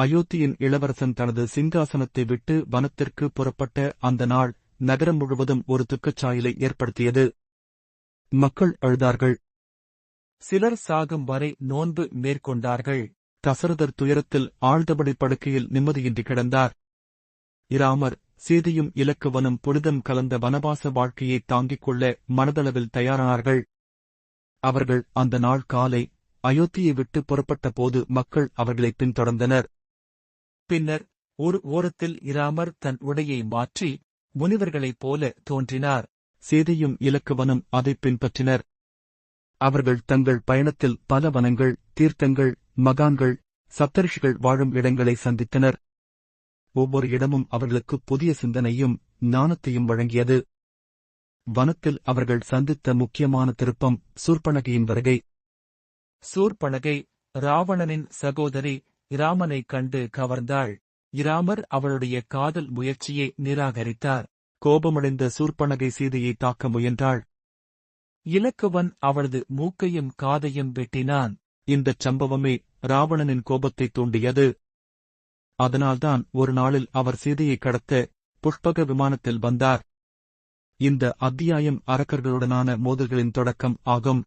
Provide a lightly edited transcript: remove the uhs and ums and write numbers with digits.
அயோத்தியின் இளவரசன் தனது சிங்காசனத்தை விட்டு வனத்திற்கு புறப்பட்ட அந்த நாள் நகரம் முழுவதும் ஒரு துக்கச்சாயலை ஏற்படுத்தியது. மக்கள் அழுதார்கள். சிலர் சாகும் வரை நோன்பு மேற்கொண்டார்கள். தசரதர் துயரத்தில் ஆழ்ந்தபடி படுக்கையில் நிம்மதியின்றி கிடந்தார். இராமர், சீதையும் இலக்குவனும் புனிதம் கலந்த வனவாச வாழ்க்கையை தாங்கிக் கொள்ள மனதளவில் தயாரானார்கள். அவர்கள் அந்த நாள் காலை அயோத்தியை விட்டு புறப்பட்ட போது மக்கள் அவர்களை பின்தொடர்ந்தனர். பின்னர் ஒரு ஓரத்தில் இராமர் தன் உடையை மாற்றி முனிவர்களைப் போல தோன்றினார். சீதையும் இலக்குவனும் அதைப் பின்பற்றினர். அவர்கள் தங்கள் பயணத்தில் பல வனங்கள், தீர்த்தங்கள், மகான்கள், சப்தரிஷிகள் வாழும் இடங்களை சந்தித்தனர். ஒவ்வொரு இடமும் அவர்களுக்கு புதிய சிந்தனையும் ஞானத்தையும் வழங்கியது. வனத்தில் அவர்கள் சந்தித்த முக்கியமான திருப்பம் சூர்பனகையின் வருகை. சூர்பனகை ராவணனின் சகோதரி, இராமனைக் கண்டு கவர்ந்தாள். இராமர் அவளுடைய காதல் முயற்சியை நிராகரித்தார். கோபமடைந்த சூர்பனகை சீதையை தாக்க முயன்றாள். இலக்குவன் அவளது மூக்கையும் காதையும் வெட்டினான். இந்தச் சம்பவமே ராவணனின் கோபத்தை தூண்டியது. அதனால்தான் ஒரு நாளில் அவர் சீதையை கடத்த புஷ்பக விமானத்தில் வந்தார். இந்த அத்தியாயம் அரக்கர்களுடனான மோதல்களின் தொடக்கம் ஆகும்.